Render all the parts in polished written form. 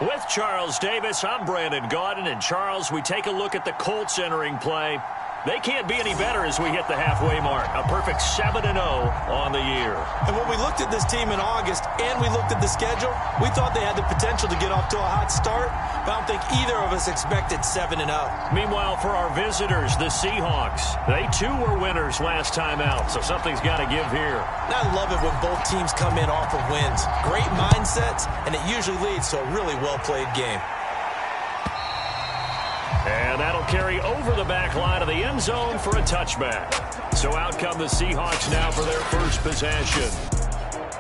With Charles Davis, I'm Brandon Gaudin. And Charles, we take a look at the Colts entering play. They can't be any better as we hit the halfway mark. A perfect 7-0 on the year. And when we looked at this team in August and we looked at the schedule, we thought they had the potential to get off to a hot start, but I don't think either of us expected 7-0. Meanwhile, for our visitors, the Seahawks, they too were winners last time out, so something's got to give here. And I love it when both teams come in off of wins. Great mindsets, and it usually leads to a really well-played game. And that'll carry over the back line of the end zone for a touchback. So out come the Seahawks now for their first possession.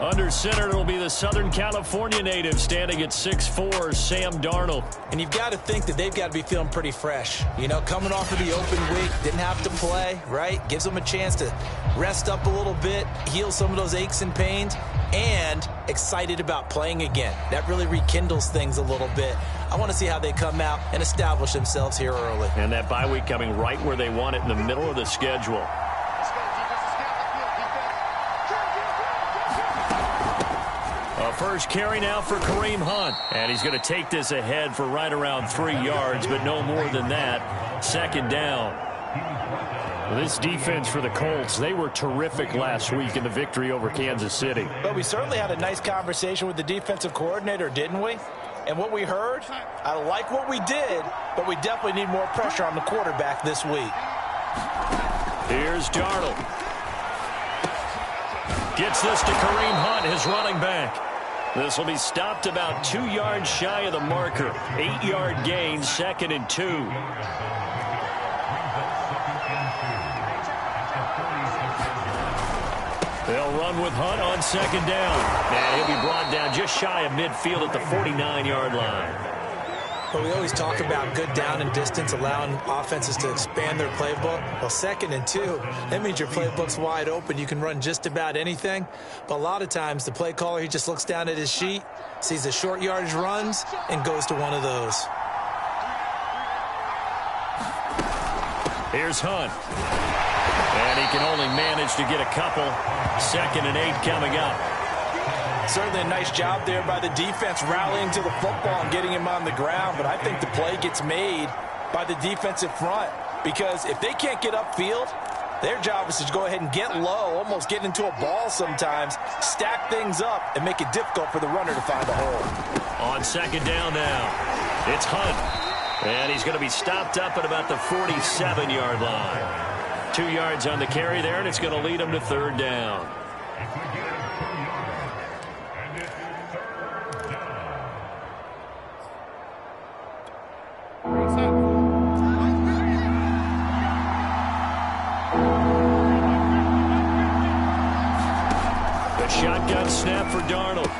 Under center, it'll be the Southern California native standing at 6'4", Sam Darnold. And you've got to think that they've got to be feeling pretty fresh. You know, coming off of the open week, didn't have to play, right? Gives them a chance to rest up a little bit, heal some of those aches and pains, and excited about playing again. That really rekindles things a little bit. I want to see how they come out and establish themselves here early. And that bye week coming right where they want it in the middle of the schedule. A first carry now for Kareem Hunt. And he's going to take this ahead for right around 3 yards, but no more than that. Second down. This defense for the Colts, they were terrific last week in the victory over Kansas City. But we certainly had a nice conversation with the defensive coordinator, didn't we? And what we heard, I like what we did, but we definitely need more pressure on the quarterback this week. Here's Darnold. Gets this to Kareem Hunt, his running back. This will be stopped about 2 yards shy of the marker. 8-yard gain, 2nd and 2. They'll run with Hunt on 2nd down. And he'll be brought down just shy of midfield at the 49-yard line. But we always talk about good down and distance, allowing offenses to expand their playbook. Well, 2nd and 2, that means your playbook's wide open. You can run just about anything. But a lot of times, the play caller, he just looks down at his sheet, sees the short yardage runs, and goes to one of those. Here's Hunt. And he can only manage to get a couple. 2nd and 8 coming up. Certainly a nice job there by the defense rallying to the football and getting him on the ground. But I think the play gets made by the defensive front. Because if they can't get upfield, their job is to go ahead and get low, almost get into a ball sometimes, stack things up, and make it difficult for the runner to find a hole. On 2nd down now, it's Hunt. And he's going to be stopped up at about the 47-yard line. 2 yards on the carry there, and it's going to lead him to 3rd down. The shotgun snap for Darnold.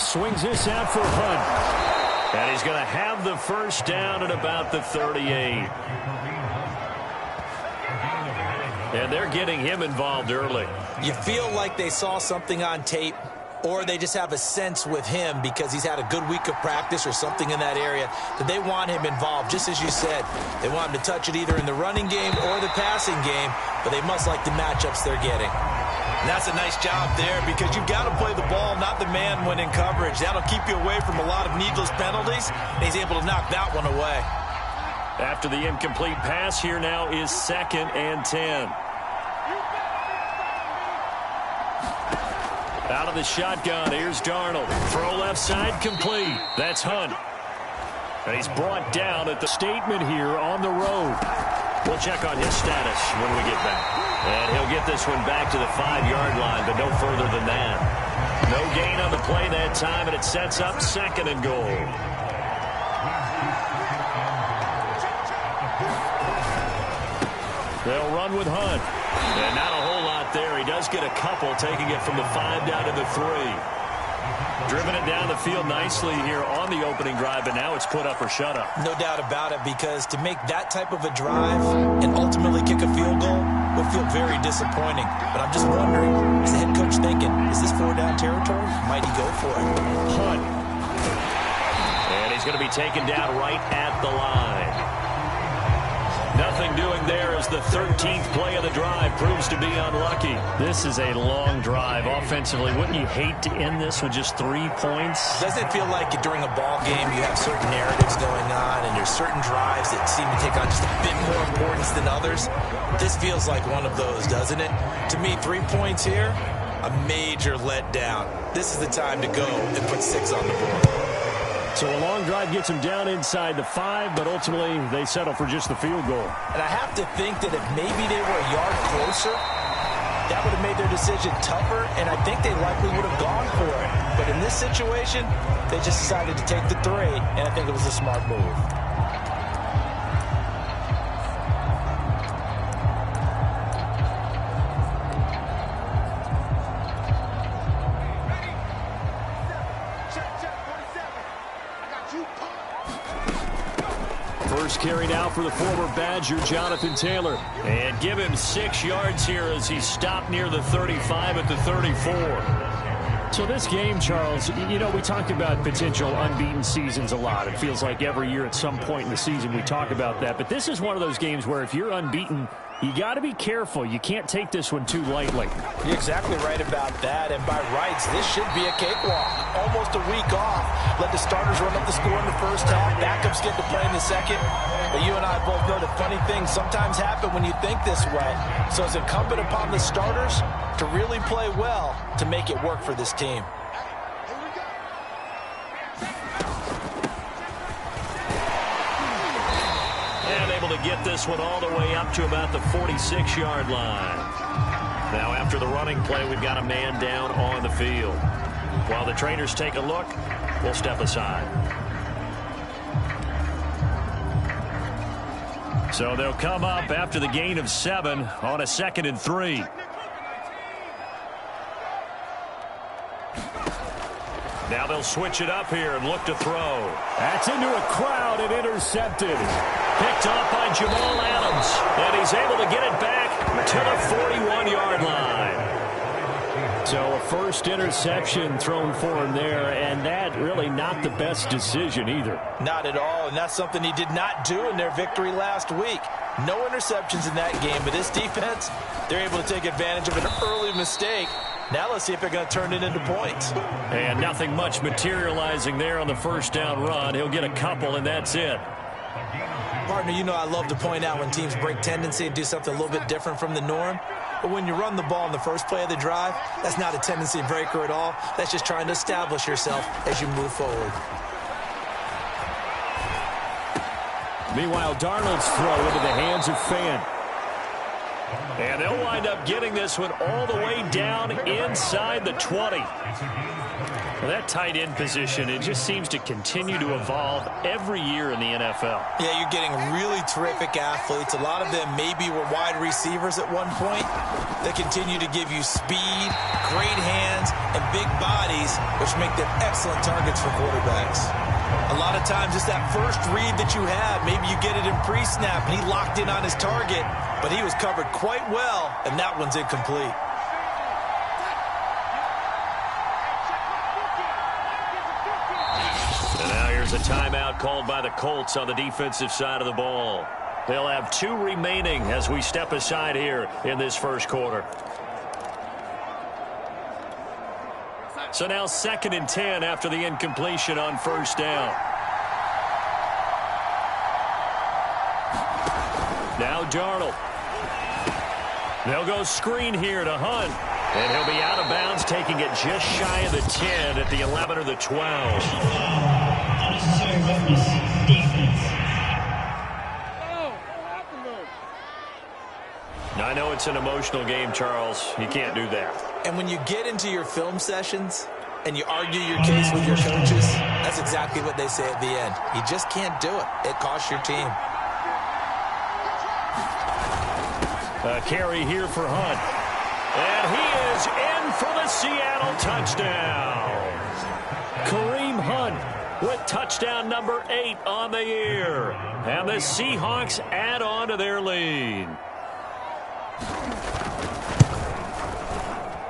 Swings this out for Hunt. And he's going to have the first down at about the 38. And they're getting him involved early. You feel like they saw something on tape, or they just have a sense with him because he's had a good week of practice or something in that area that they want him involved. Just as you said, they want him to touch it either in the running game or the passing game, but they must like the matchups they're getting. And that's a nice job there because you've got to play the ball, not the man when in coverage. That'll keep you away from a lot of needless penalties, and he's able to knock that one away. After the incomplete pass, here now is 2nd and 10. Out of the shotgun, here's Darnold. Throw left side, complete. That's Hunt. And he's brought down at the statement here on the road. We'll check on his status when we get back. And he'll get this one back to the 5-yard line, but no further than that. No gain on the play that time, and it sets up 2nd and goal. They'll run with Hunt. And not a whole lot there. He does get a couple, taking it from the 5 down to the 3. Driven it down the field nicely here on the opening drive, but now it's put up or shut up. No doubt about it, because to make that type of a drive and ultimately kick a field goal would feel very disappointing. But I'm just wondering, is the head coach thinking, is this 4-down territory? Might he go for it? Hunt. And he's going to be taken down right at the line. Nothing doing there as was the 13th play of the drive. Proves to be unlucky. This is a long drive offensively. Wouldn't you hate to end this with just 3 points? Doesn't it feel like during a ball game you have certain narratives going on and there's certain drives that seem to take on just a bit more importance than others? This feels like one of those, doesn't it? To me, 3 points here, a major letdown. This is the time to go and put 6 on the board. So a long drive gets them down inside the 5, but ultimately they settle for just the field goal. And I have to think that if maybe they were a yard closer, that would have made their decision tougher, and I think they likely would have gone for it. But in this situation, they just decided to take the 3, and I think it was a smart move. First carry now for the former Badger, Jonathan Taylor. And give him 6 yards here as he stopped near the 35 at the 34. So this game, Charles, you know, we talked about potential unbeaten seasons a lot. It feels like every year at some point in the season we talk about that. But this is one of those games where if you're unbeaten, you got to be careful. You can't take this one too lightly. You're exactly right about that. And by rights, this should be a cakewalk. Almost a week off. Let the starters run up the score in the first half. Backups get to play in the second. But you and I both know that funny things sometimes happen when you think this way. So it's incumbent upon the starters to really play well to make it work for this team. And able to get this one all the way up to about the 46-yard line. Now after the running play, we've got a man down on the field. While the trainers take a look, we'll step aside. So they'll come up after the gain of 7 on a 2nd and 3. Now they'll switch it up here and look to throw. That's into a crowd and intercepted. Picked off by Jamal Adams. And he's able to get it back to the 41-yard line. So a first interception thrown for him there, and that really not the best decision either. Not at all, and that's something he did not do in their victory last week. No interceptions in that game, but this defense, they're able to take advantage of an early mistake. Now let's see if they're going to turn it into points. And nothing much materializing there on the first down run. He'll get a couple, and that's it. Partner, you know I love to point out when teams break tendency and do something a little bit different from the norm. But when you run the ball in the first play of the drive, that's not a tendency breaker at all. That's just trying to establish yourself as you move forward. Meanwhile, Darnold's throw into the hands of Fant. And they'll wind up getting this one all the way down inside the 20. Well, that tight end position, it just seems to continue to evolve every year in the NFL. Yeah, you're getting really terrific athletes. A lot of them maybe were wide receivers at one point. They continue to give you speed, great hands, and big bodies, which make them excellent targets for quarterbacks. A lot of times it's that first read that you have. Maybe you get it in pre-snap, and he locked in on his target, but he was covered quite well, and that one's incomplete. And now here's a timeout called by the Colts on the defensive side of the ball. They'll have 2 remaining as we step aside here in this first quarter. So now 2nd and 10 after the incompletion on first down. Now Darnold. They'll go screen here to Hunt. And he'll be out of bounds, taking it just shy of the 10 at the 11 or the 12. I know it's an emotional game, Charles. You can't do that. And when you get into your film sessions and you argue your case with your coaches, that's exactly what they say at the end. You just can't do it. It costs your team. A carry here for Hunt. And he is in for the Seattle touchdown. Kareem Hunt with touchdown number 8 on the year. And the Seahawks add on to their lead.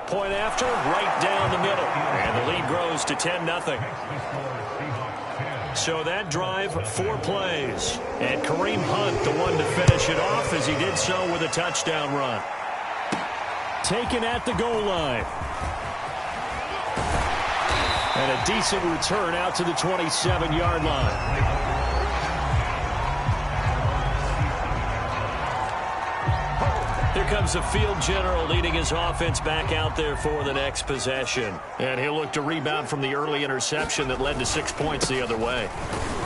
Point after, right down the middle. And the lead grows to 10-0. So that drive, 4 plays. And Kareem Hunt, the one to finish it off as he did so with a touchdown run. Taken at the goal line. And a decent return out to the 27-yard line. Here comes the field general leading his offense back out there for the next possession. And he'll look to rebound from the early interception that led to 6 points the other way.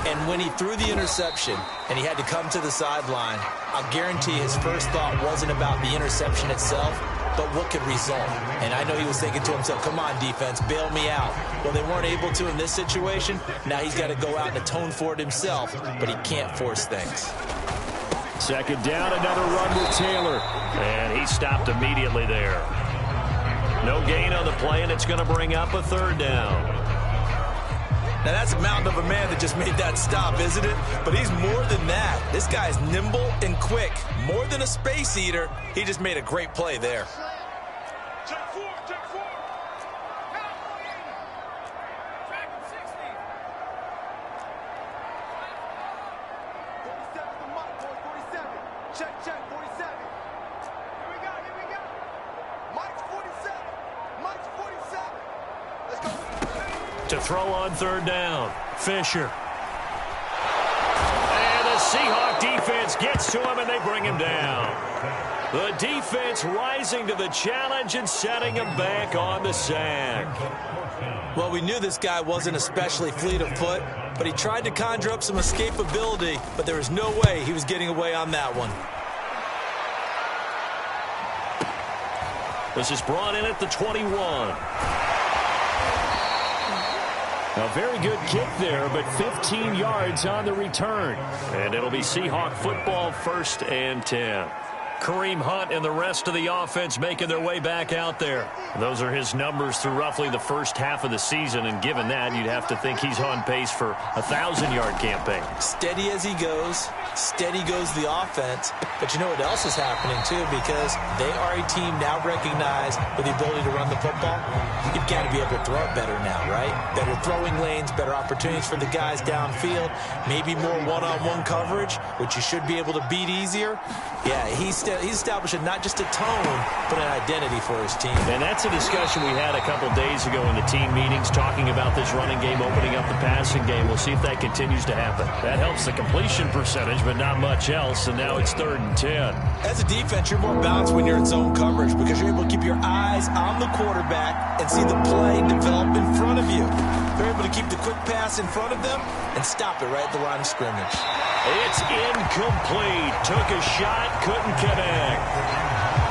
And when he threw the interception and he had to come to the sideline, I'll guarantee his first thought wasn't about the interception itself, but what could result. And I know he was thinking to himself, come on, defense, bail me out. Well, they weren't able to in this situation. Now he's got to go out and atone for it himself, but he can't force things. Second down, another run with Taylor. And he stopped immediately there. No gain on the play, and it's going to bring up a 3rd down. Now, that's a mountain of a man that just made that stop, isn't it? But he's more than that. This guy's nimble and quick. More than a space eater, he just made a great play there. To throw on 3rd down, Fisher. And the Seahawk defense gets to him, and they bring him down. The defense rising to the challenge and setting him back on the sack. Well, we knew this guy wasn't especially fleet of foot, but he tried to conjure up some escapability, but there was no way he was getting away on that one. This is brought in at the 21. A very good kick there, but 15 yards on the return. And it'll be Seahawk football, 1st and 10. Kareem Hunt and the rest of the offense making their way back out there. Those are his numbers through roughly the first half of the season, and given that, you'd have to think he's on pace for a 1,000-yard campaign. Steady as he goes, steady goes the offense. But you know what else is happening, too, because they are a team now recognized with the ability to run the football. You've got to be able to throw it better now, right? Better throwing lanes, better opportunities for the guys downfield, maybe more one-on-one coverage, which you should be able to beat easier. Yeah, he's establishing not just a tone, but an identity for his team. And that's a discussion we had a couple days ago in the team meetings, talking about this running game, opening up the passing game. We'll see if that continues to happen. That helps the completion percentage, but not much else, and now it's 3rd and 10. As a defense, you're more balanced when you're in zone coverage because you're able to keep your eyes on the quarterback and see the play develop in front of you. They're able to keep the quick pass in front of them and stop it right at the line of scrimmage. It's incomplete. Took a shot, couldn't connect.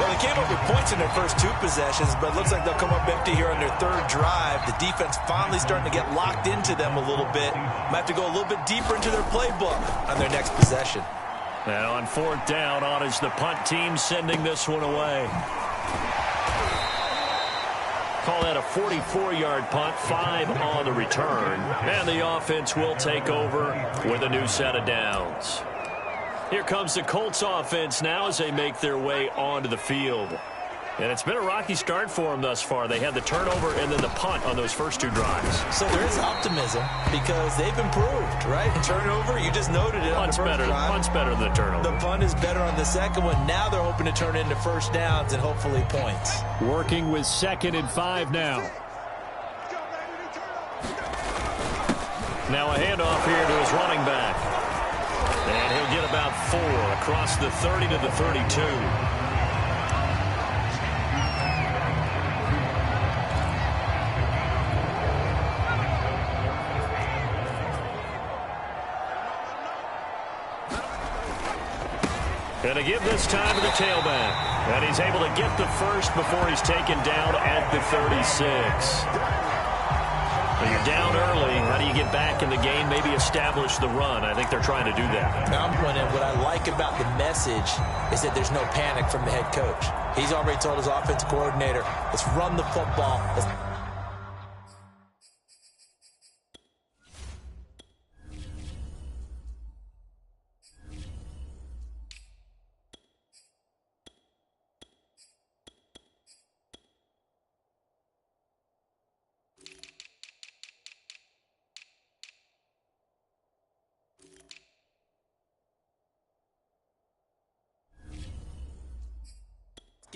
Well, they came up with points in their first 2 possessions, but it looks like they'll come up empty here on their 3rd drive. The defense finally starting to get locked into them a little bit. Might have to go a little bit deeper into their playbook on their next possession. Now on 4th down, on is the punt team sending this one away. Call that a 44-yard punt, 5 on the return. And the offense will take over with a new set of downs. Here comes the Colts offense now as they make their way onto the field. And it's been a rocky start for them thus far. They had the turnover and then the punt on those first 2 drives. So there is optimism because they've improved, right? Turnover, you just noted it on the first drive. Punt's better than the turnover. The punt is better on the second one. Now they're hoping to turn it into 1st downs and hopefully points. Working with 2nd and 5 now. Now a handoff here to his running back. And he'll get about 4 across the 30 to the 32. And to give this time to the tailback. And he's able to get the first before he's taken down at the 36. When you're down early, how do you get back in the game, maybe establish the run? I think they're trying to do that. What I like about the message is that there's no panic from the head coach. He's already told his offensive coordinator, let's run the football.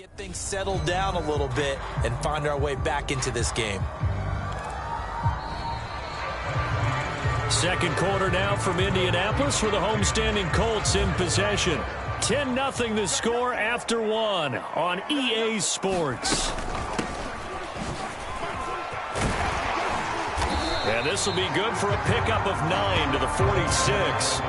Get things settled down a little bit and find our way back into this game. Second quarter now from Indianapolis with the homestanding Colts in possession. 10-0 the score after one on EA Sports. And this will be good for a pickup of 9 to the 46.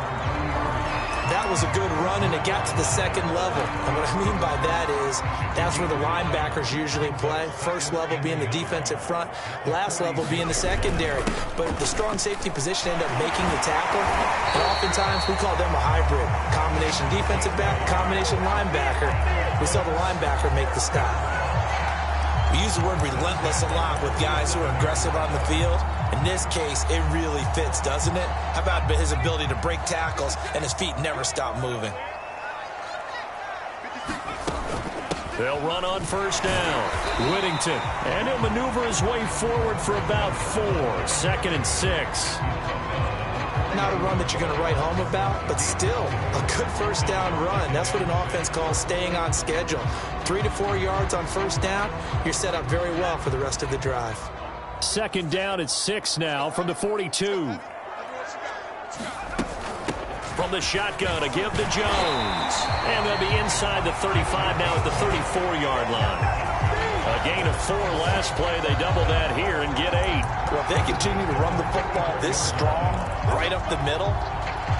That was a good run, and it got to the second level. And what I mean by that is that's where the linebackers usually play. First level being the defensive front, last level being the secondary. But the strong safety position ended up making the tackle. And oftentimes we call them a hybrid. Combination defensive back, combination linebacker. We saw the linebacker make the stop. We use the word relentless a lot with guys who are aggressive on the field. In this case, it really fits, doesn't it? How about his ability to break tackles and his feet never stop moving? They'll run on first down. Whittington. And he'll maneuver his way forward for about 4. 2nd and 6. Not a run that you're going to write home about, but still a good first down run. That's what an offense calls staying on schedule. 3 to 4 yards on first down, you're set up very well for the rest of the drive. Second down at 6 now from the 42. From the shotgun, a give to Jones. And they'll be inside the 35 now at the 34-yard line. A gain of 4 last play. They double that here and get 8. Well, if they continue to run the football this strong, right up the middle,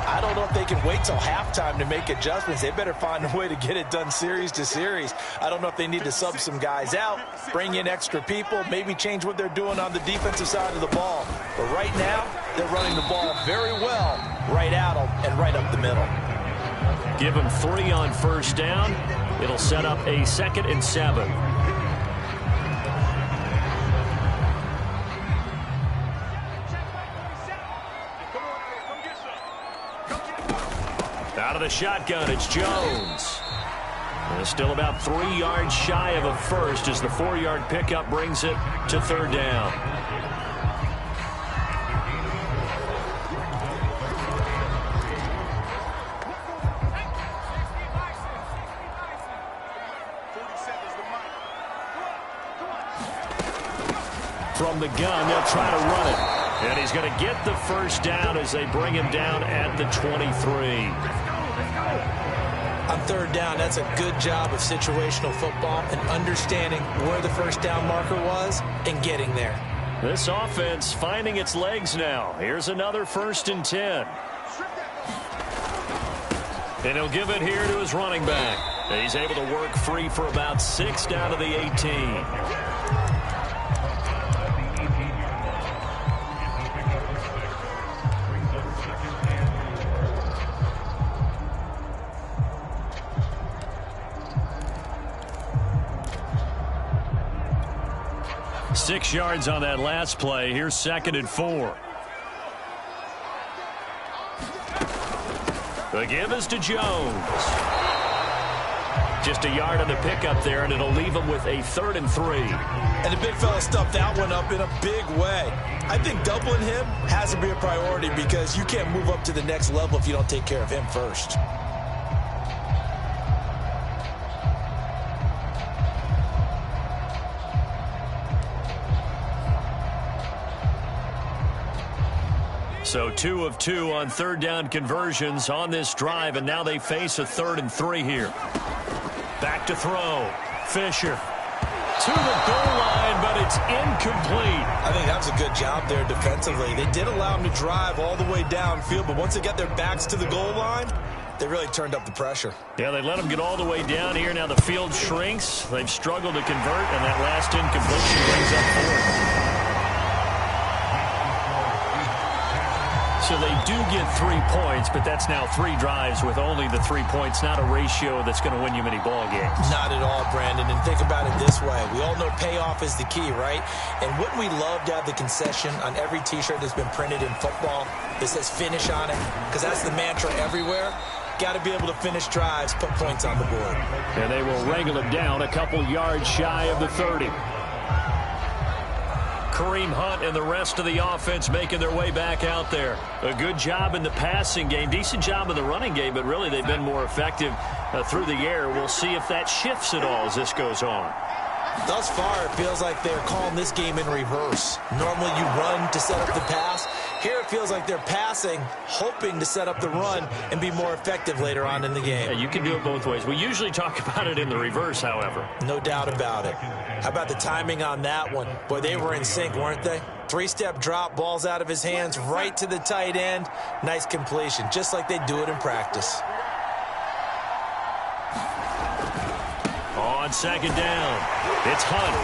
I don't know if they can wait till halftime to make adjustments. They better find a way to get it done series to series. I don't know if they need to sub some guys out, bring in extra people, maybe change what they're doing on the defensive side of the ball. But right now, they're running the ball very well right at them and right up the middle. Give them 3 on first down. It'll set up a 2nd and 7. Out of the shotgun, it's Jones. And still about 3 yards shy of a first as the 4-yard pickup brings it to 3rd down. From the gun, they'll try to run it. And he's going to get the first down as they bring him down at the 23. On 3rd down, that's a good job of situational football and understanding where the first down marker was and getting there. This offense finding its legs now. Here's another 1st and 10. And he'll give it here to his running back. He's able to work free for about 6 down to the 18. 6 yards on that last play. Here's 2nd and 4. The give is to Jones. Just a yard on the pickup there, and it'll leave him with a 3rd and 3. And the big fella stuffed that one up in a big way. I think doubling him has to be a priority because you can't move up to the next level if you don't take care of him first. So 2 of 2 on 3rd down conversions on this drive, and now they face a 3rd and 3 here. Back to throw. Fisher to the goal line, but it's incomplete. I think that was a good job there defensively. They did allow him to drive all the way downfield, but once they got their backs to the goal line, they really turned up the pressure. Yeah, they let him get all the way down here. Now the field shrinks. They've struggled to convert, and that last incompletion brings up 4th. So they do get 3 points, but that's now 3 drives with only the 3 points, not a ratio that's going to win you many ball games. Not at all, Brandon. And think about it this way. We all know payoff is the key, right? And wouldn't we love to have the concession on every T-shirt that's been printed in football that says finish on it? Because that's the mantra everywhere. Got to be able to finish drives, put points on the board. And they will wrangle him down a couple yards shy of the 30. Kareem Hunt and the rest of the offense making their way back out there. A good job in the passing game, decent job in the running game, but really they've been more effective through the air. We'll see if that shifts at all as this goes on. Thus far, it feels like they're calling this game in reverse. Normally you run to set up the pass. Here it feels like they're passing, hoping to set up the run and be more effective later on in the game. Yeah, you can do it both ways. We usually talk about it in the reverse, however. No doubt about it. How about the timing on that one? Boy, they were in sync, weren't they? Three-step drop, balls out of his hands, right to the tight end. Nice completion, just like they do it in practice. On second down, it's Hunt.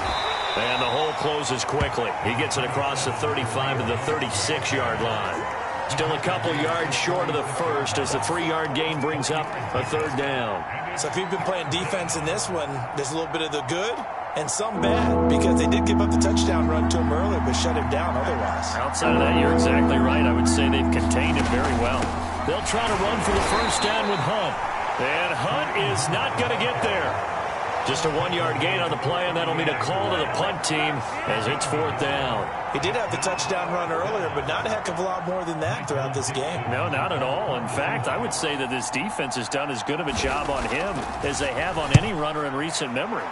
And the hole closes quickly. He gets it across the 35 to the 36-yard line. Still a couple yards short of the first as the 3-yard gain brings up a third down. So if you've been playing defense in this one, there's a little bit of the good and some bad, because they did give up the touchdown run to him earlier but shut him down otherwise. Outside of that, you're exactly right. I would say they've contained it very well. They'll try to run for the first down with Hunt. And Hunt is not going to get there. Just a 1-yard gain on the play, and that'll mean a call to the punt team as it's fourth down. He did have the touchdown run earlier, but not a heck of a lot more than that throughout this game. No, not at all. In fact, I would say that this defense has done as good of a job on him as they have on any runner in recent memory.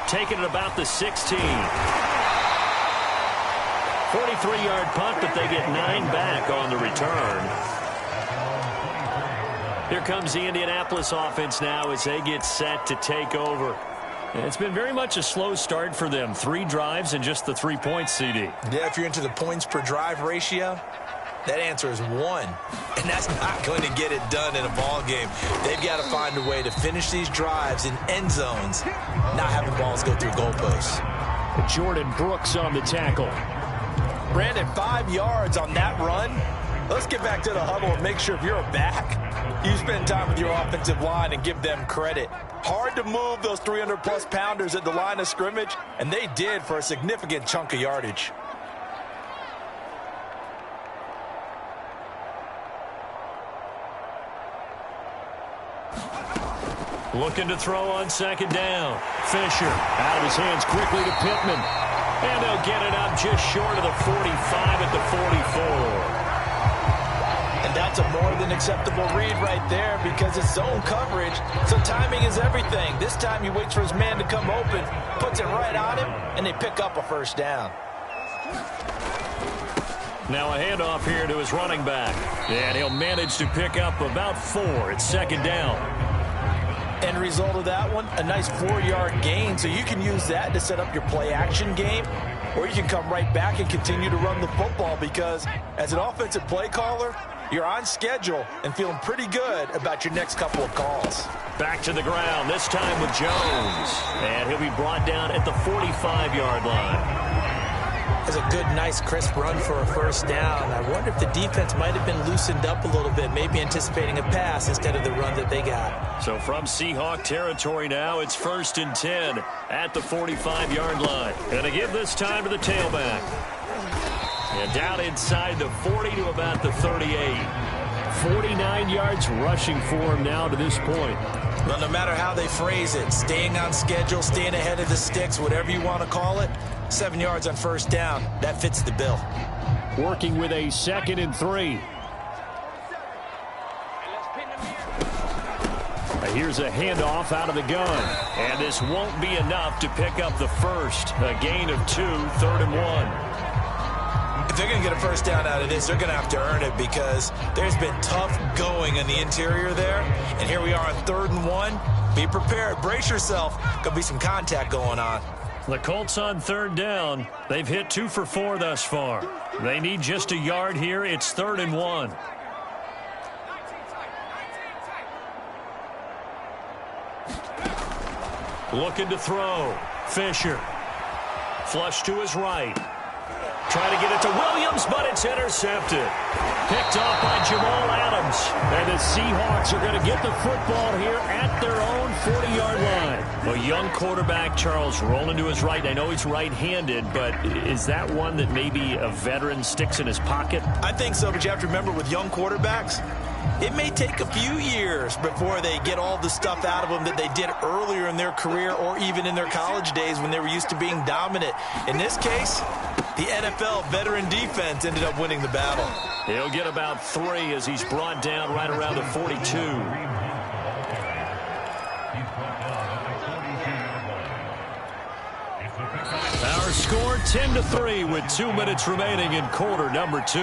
Taking it about the 16. 43-yard punt, but they get 9 back on the return. Here comes the Indianapolis offense now as they get set to take over. It's been very much a slow start for them. 3 drives and just the 3 points, CD. Yeah, if you're into the points per drive ratio, that answer is 1. And that's not going to get it done in a ball game. They've got to find a way to finish these drives in end zones, not having balls go through goalposts. Jordan Brooks on the tackle. Brandon, 5 yards on that run. Let's get back to the huddle and make sure if you're a back, you spend time with your offensive line and give them credit. Hard to move those 300-plus pounders at the line of scrimmage, and they did for a significant chunk of yardage. Looking to throw on second down. Fisher out of his hands quickly to Pittman. And they'll get it up just short of the 45 at the 44. And that's a more than acceptable read right there because it's zone coverage, so timing is everything. This time he waits for his man to come open, puts it right on him, and they pick up a first down. Now a handoff here to his running back. And he'll manage to pick up about 4. It's second down. End result of that one, a nice 4-yard gain, so you can use that to set up your play-action game, or you can come right back and continue to run the football because as an offensive play caller, you're on schedule and feeling pretty good about your next couple of calls. Back to the ground, this time with Jones. And he'll be brought down at the 45-yard line. That's a good, nice, crisp run for a first down. I wonder if the defense might have been loosened up a little bit, maybe anticipating a pass instead of the run that they got. So from Seahawk territory now, it's 1st and 10 at the 45-yard line. And to give this time to the tailback. And down inside the 40 to about the 38. 49 yards rushing for him now to this point. Well, no matter how they phrase it, staying on schedule, staying ahead of the sticks, whatever you want to call it, 7 yards on first down, that fits the bill. Working with a 2nd and 3. Here's a handoff out of the gun. And this won't be enough to pick up the first. A gain of 2, 3rd and 1. If they're going to get a first down out of this, they're going to have to earn it because there's been tough going in the interior there. And here we are on 3rd and 1. Be prepared. Brace yourself. Going to be some contact going on. The Colts on 3rd down. They've hit 2 for 4 thus far. They need just a yard here. It's 3rd and 1. Looking to throw. Fisher. Flush to his right. Trying to get it to Williams, but it's intercepted. Picked off by Jamal Adams. And the Seahawks are going to get the football here at their own 40-yard line. A young quarterback, Charles, rolling to his right. I know he's right-handed, but is that one that maybe a veteran sticks in his pocket? I think so, but you have to remember with young quarterbacks, It may take a few years before they get all the stuff out of them that they did earlier in their career or even in their college days when they were used to being dominant. In this case, the NFL veteran defense ended up winning the battle. He'll get about 3 as he's brought down right around the 42. Our score 10-3 with 2 minutes remaining in quarter number 2.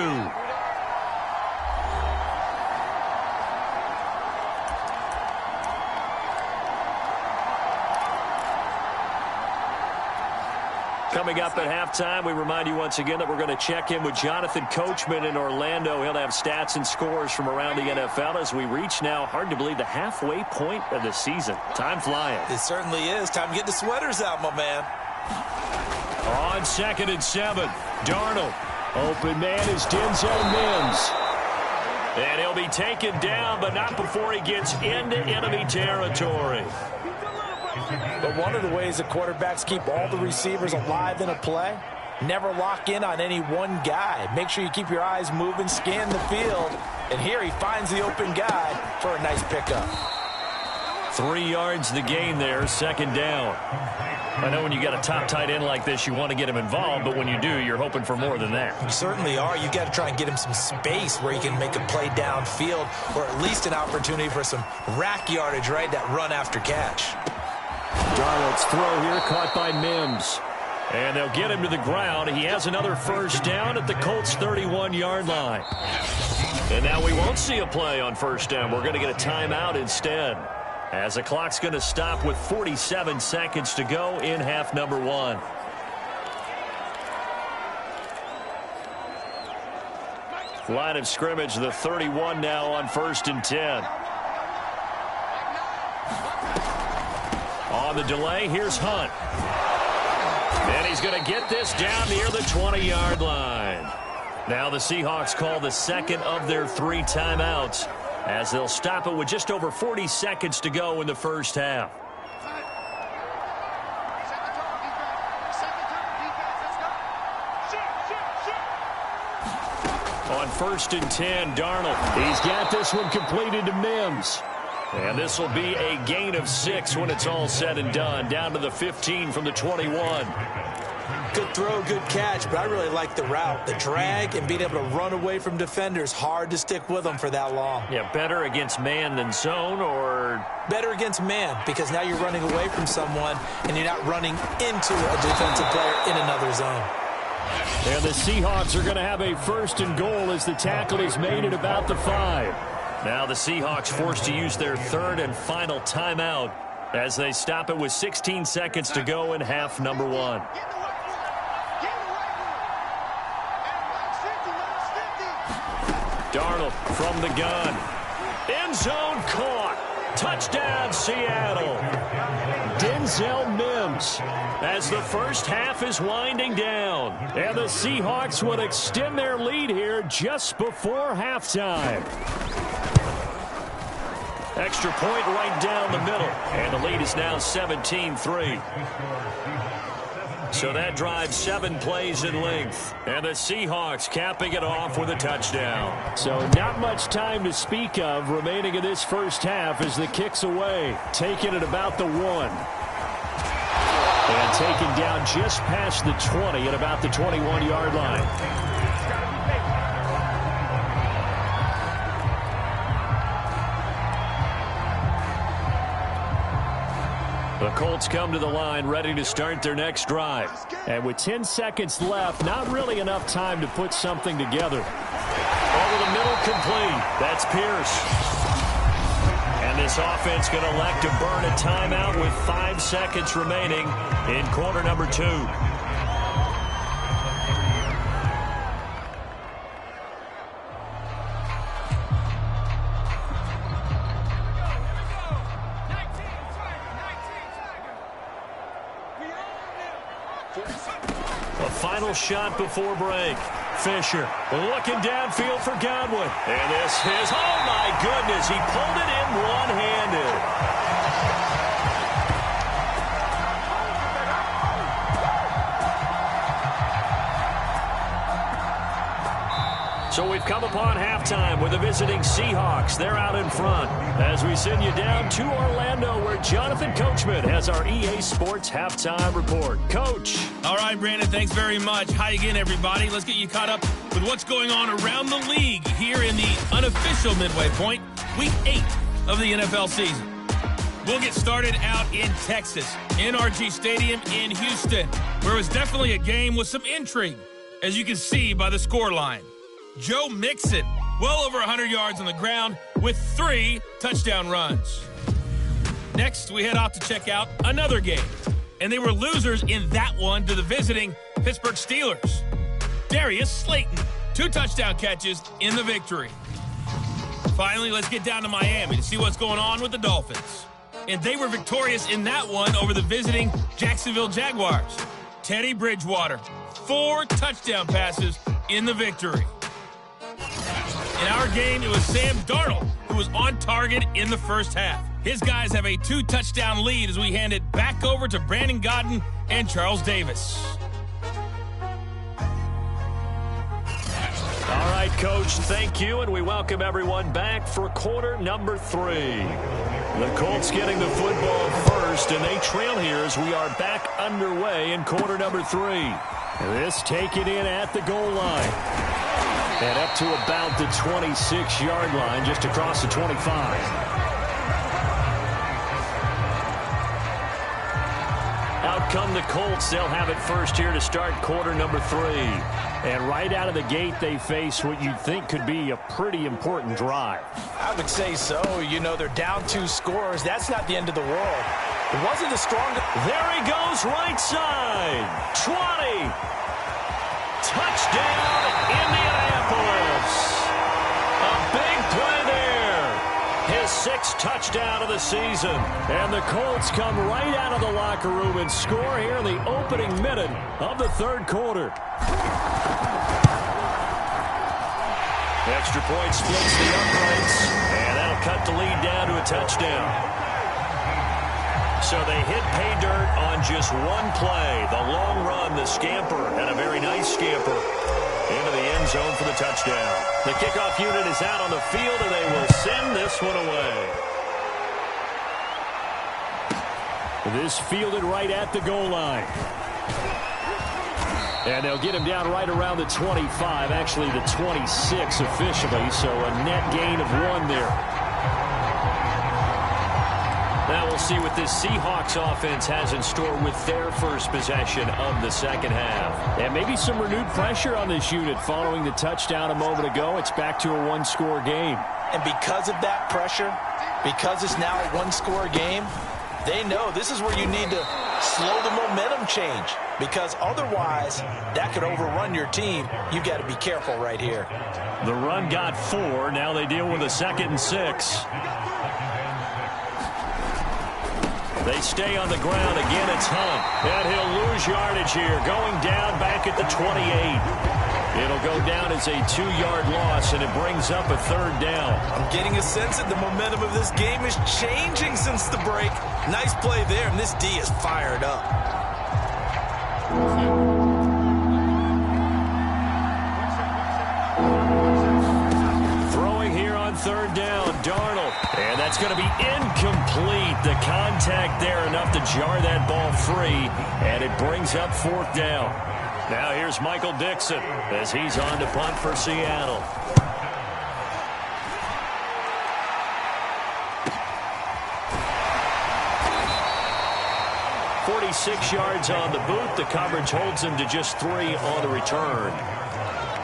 Coming up at halftime, we remind you once again that we're going to check in with Jonathan Coachman in Orlando. He'll have stats and scores from around the NFL as we reach now, hard to believe, the halfway point of the season. Time flying. It certainly is. Time to get the sweaters out, my man. On 2nd and 7, Darnold. Open man is Denzel Mims. And he'll be taken down, but not before he gets into enemy territory. But one of the ways that quarterbacks keep all the receivers alive in a play, never lock in on any one guy. Make sure you keep your eyes moving, scan the field, and here he finds the open guy for a nice pickup. 3 yards the gain there, 2nd down. I know when you got a top tight end like this, you want to get him involved, but when you do, you're hoping for more than that. You certainly are. You got to try and get him some space where he can make a play downfield, or at least an opportunity for some rack yardage, right? That run after catch. Darnold's throw here caught by Mims. And they'll get him to the ground. He has another 1st down at the Colts' 31-yard line. And now we won't see a play on 1st down. We're going to get a timeout instead, as the clock's going to stop with 47 seconds to go in half number 1. Line of scrimmage, the 31 now on 1st and 10. On the delay, here's Hunt. And he's going to get this down near the 20-yard line. Now the Seahawks call the 2nd of their 3 timeouts, as they'll stop it with just over 40 seconds to go in the 1st half. On 1st and 10, Darnold. He's got this one completed to Mims. And this will be a gain of 6 when it's all said and done. Down to the 15 from the 21. Good throw, good catch, but I really like the route. The drag and being able to run away from defenders. Hard to stick with them for that long. Yeah, better against man than zone, or? Better against man, because now you're running away from someone and you're not running into a defensive player in another zone. And the Seahawks are going to have a 1st and goal as the tackle is made at about the 5. Now the Seahawks forced to use their 3rd and final timeout as they stop it with 16 seconds to go in half number 1. Darnold from the gun. End zone caught. Touchdown, Seattle. Denzel Mims, as the 1st half is winding down. and the Seahawks would extend their lead here just before halftime. Extra point right down the middle, and the lead is now 17-3. So that drives 7 plays in length, and the Seahawks capping it off with a touchdown. So not much time to speak of remaining in this 1st half as the kick's away, taken at about the 1. And taken down just past the 20 at about the 21-yard line. The Colts come to the line ready to start their next drive. And with 10 seconds left, not really enough time to put something together. Over the middle, complete. That's Pierce. And this offense going to elect to burn a timeout with 5 seconds remaining in quarter number 2. A final shot before break. Fisher looking downfield for Godwin. And this is, oh my goodness, he pulled it in one-handed. So we've come upon halftime with the visiting Seahawks. They're out in front as we send you down to Orlando where Jonathan Coachman has our EA Sports Halftime Report. Coach. All right, Brandon, thanks very much. Hi again, everybody. Let's get you caught up with what's going on around the league here in the unofficial midway point, Week 8 of the NFL season. We'll get started out in Texas, NRG Stadium in Houston, where it was definitely a game with some intrigue, as you can see by the scoreline. Joe Mixon, well over 100 yards on the ground with 3 touchdown runs. Next, we head off to check out another game, and they were losers in that one to the visiting Pittsburgh Steelers. Darius Slayton, 2 touchdown catches in the victory. Finally, let's get down to Miami to see what's going on with the Dolphins. And they were victorious in that one over the visiting Jacksonville Jaguars. Teddy Bridgewater, 4 touchdown passes in the victory. In our game, it was Sam Darnold who was on target in the first half. His guys have a 2-touchdown lead as we hand it back over to Brandon Godden and Charles Davis. All right, Coach, thank you, and we welcome everyone back for quarter number 3. The Colts getting the football first, and they trail here as we are back underway in quarter number 3. This taken in at the goal line. And up to about the 26-yard line, just across the 25. Out come the Colts. They'll have it first here to start quarter number 3. And right out of the gate, they face what you'd think could be a pretty important drive. I would say so. You know, they're down 2 scores. That's not the end of the world. It wasn't the strongest. There he goes, right side. 20. Touchdown, Indianapolis. A big play there. His 6th touchdown of the season. And the Colts come right out of the locker room and score here in the opening minute of the 3rd quarter. Extra point splits the uprights, and that'll cut the lead down to a touchdown. So they hit pay dirt on just one play. The long run, the scamper, and a very nice scamper into the end zone for the touchdown. The kickoff unit is out on the field, and they will send this one away. This fielded right at the goal line. And they'll get him down right around the 25, actually the 26 officially, so a net gain of 1 there. Now we'll see what this Seahawks offense has in store with their first possession of the second half. And maybe some renewed pressure on this unit following the touchdown a moment ago. It's back to a 1-score game. And because of that pressure, because it's now a 1-score game, they know this is where you need to slow the momentum change, because otherwise that could overrun your team. You got to be careful right here. The run got 4. Now they deal with a 2nd and 6. They stay on the ground. Again, it's Hunt. And he'll lose yardage here. Going down back at the 28. It'll go down as a 2-yard loss, and it brings up a 3rd down. I'm getting a sense that the momentum of this game is changing since the break. Nice play there, and this D is fired up. Throwing here on 3rd down, Darnold. And that's going to be incomplete. The contact there enough to jar that ball free, and it brings up 4th down. Now here's Michael Dixon as he's on to punt for Seattle. "46 yards on the boot. The coverage holds him to just 3 on the return.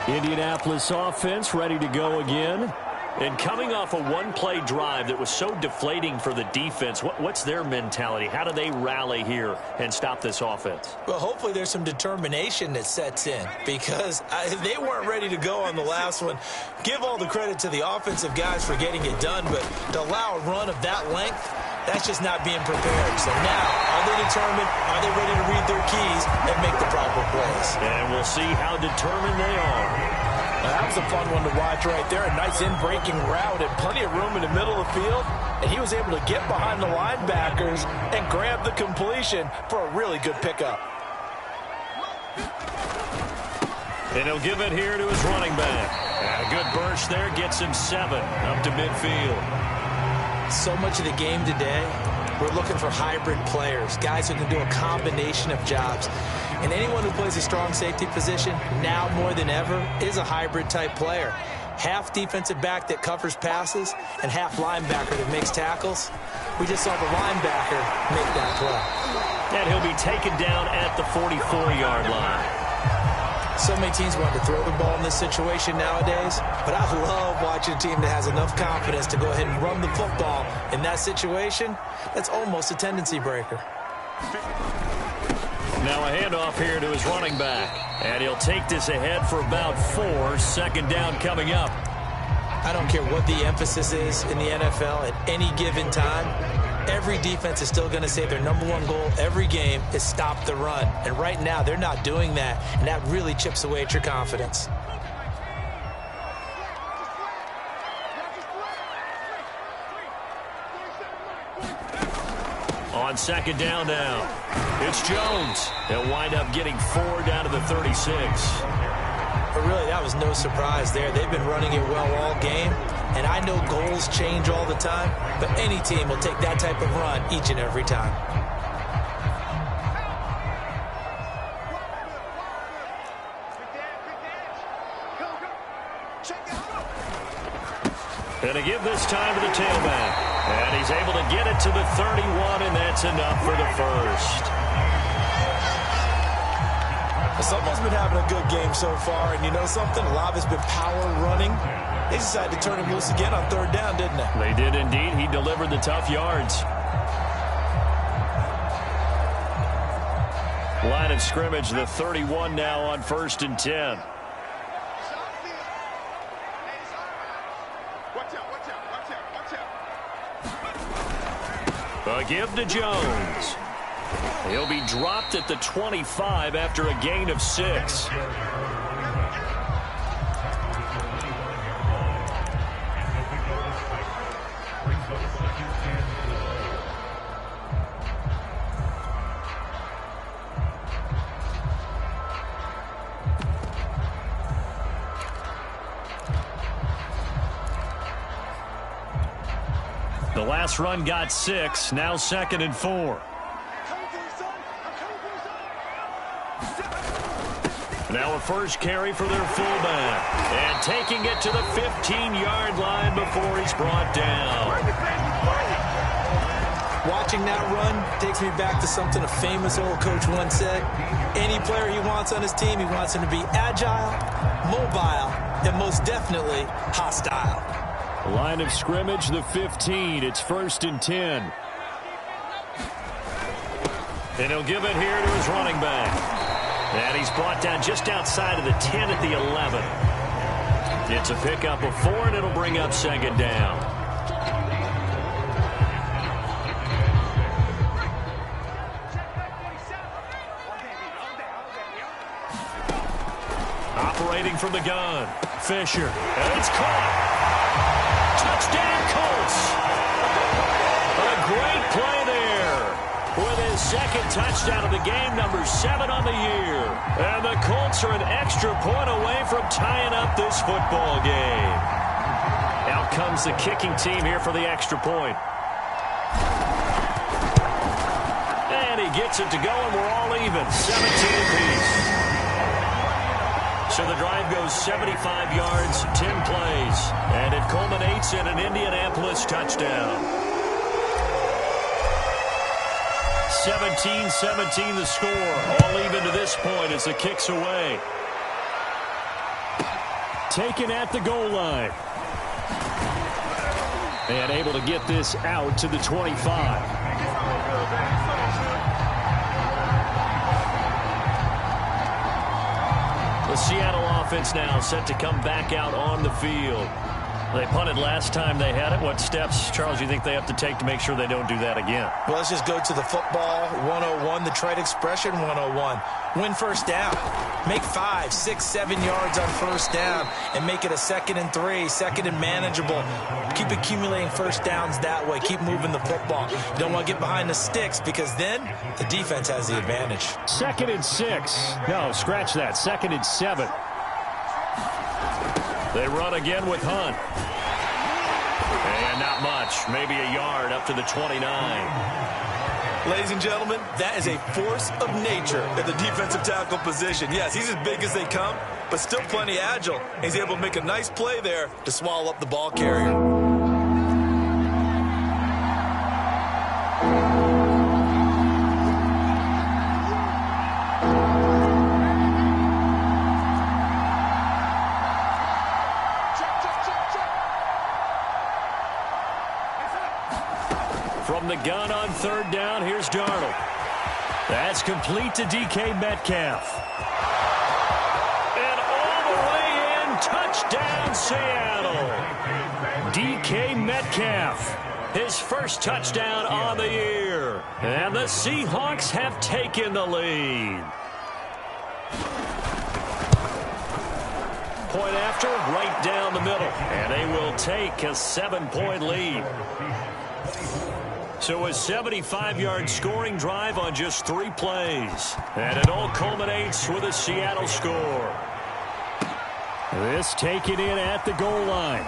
Indianapolis offense ready to go again. And coming off a 1-play drive that was so deflating for the defense, what's their mentality? How do they rally here and stop this offense? Well, hopefully there's some determination that sets in, because they weren't ready to go on the last one. Give all the credit to the offensive guys for getting it done, but to allow a run of that length, that's just not being prepared. So now, are they determined? Are they ready to read their keys and make the proper plays? And we'll see how determined they are. That was a fun one to watch right there. A nice in-breaking route and plenty of room in the middle of the field. And he was able to get behind the linebackers and grab the completion for a really good pickup. And he'll give it here to his running back. And a good burst there gets him 7 up to midfield. So much of the game today, we're looking for hybrid players, guys who can do a combination of jobs. And anyone who plays a strong safety position, now more than ever, is a hybrid type player. Half defensive back that covers passes and half linebacker that makes tackles. We just saw the linebacker make that play. And he'll be taken down at the 44-yard line. So many teams want to throw the ball in this situation nowadays, but I love watching a team that has enough confidence to go ahead and run the football in that situation. That's almost a tendency breaker. Now a handoff here to his running back. And he'll take this ahead for about 4. Second down coming up. I don't care what the emphasis is in the NFL at any given time. Every defense is still going to say their #1 goal every game is stop the run. And right now, they're not doing that, and that really chips away at your confidence. On second down now, it's Jones. He'll wind up getting 4 down to the 36. But really, that was no surprise there. They've been running it well all game. And I know goals change all the time, but any team will take that type of run each and every time. And to give this time to the tailback. And he's able to get it to the 31, and that's enough for the first. Someone's been having a good game so far, and you know something? A lot of it's been power running. They decided to turn him loose again on 3rd down, didn't they? They did indeed. He delivered the tough yards. Line of scrimmage, the 31 now on 1st and 10. A give to Jones. He'll be dropped at the 25 after a gain of 6. The last run got 6, now 2nd and 4. Now a first carry for their fullback. And taking it to the 15-yard line before he's brought down. Watching that run takes me back to something a famous old coach once said. Any player he wants on his team, he wants him to be agile, mobile, and most definitely hostile. Line of scrimmage, the 15. It's 1st and 10. And he'll give it here to his running back. And he's brought down just outside of the 10 at the 11. It's a pickup of 4, and it'll bring up 2nd down. Operating from the gun, Fisher. And it's caught. Touchdown, Colts. A great play there. With his 2nd touchdown of the game, number 7 on the year. And the Colts are an extra point away from tying up this football game. Out comes the kicking team here for the extra point. And he gets it to go, and we're all even. 17 apiece. So the drive goes 75 yards, 10 plays. And it culminates in an Indianapolis touchdown. 17-17 the score. All even to this point as the kick's away. Taken at the goal line. And able to get this out to the 25. The Seattle offense now set to come back out on the field. They punted last time they had it. What steps, Charles, you think they have to take to make sure they don't do that again? Well, let's just go to the football 101, the trade expression 101. Win first down. Make 5, 6, 7 yards on first down and make it a 2nd and 3, 2nd and manageable. Keep accumulating first downs that way. Keep moving the football. You don't want to get behind the sticks because then the defense has the advantage. 2nd and 6. No, scratch that. 2nd and 7. They run again with Hunt. And not much. Maybe a yard up to the 29. Ladies and gentlemen, that is a force of nature at the defensive tackle position. Yes, he's as big as they come, but still plenty agile. He's able to make a nice play there to swallow up the ball carrier. From the gun on third down, here's Darnold. That's complete to DK Metcalf. And all the way in, touchdown Seattle. DK Metcalf, his first touchdown on the year. And the Seahawks have taken the lead. Point after, right down the middle. And they will take a 7-point lead. So a 75-yard scoring drive on just 3 plays. And it all culminates with a Seattle score. This taken in at the goal line.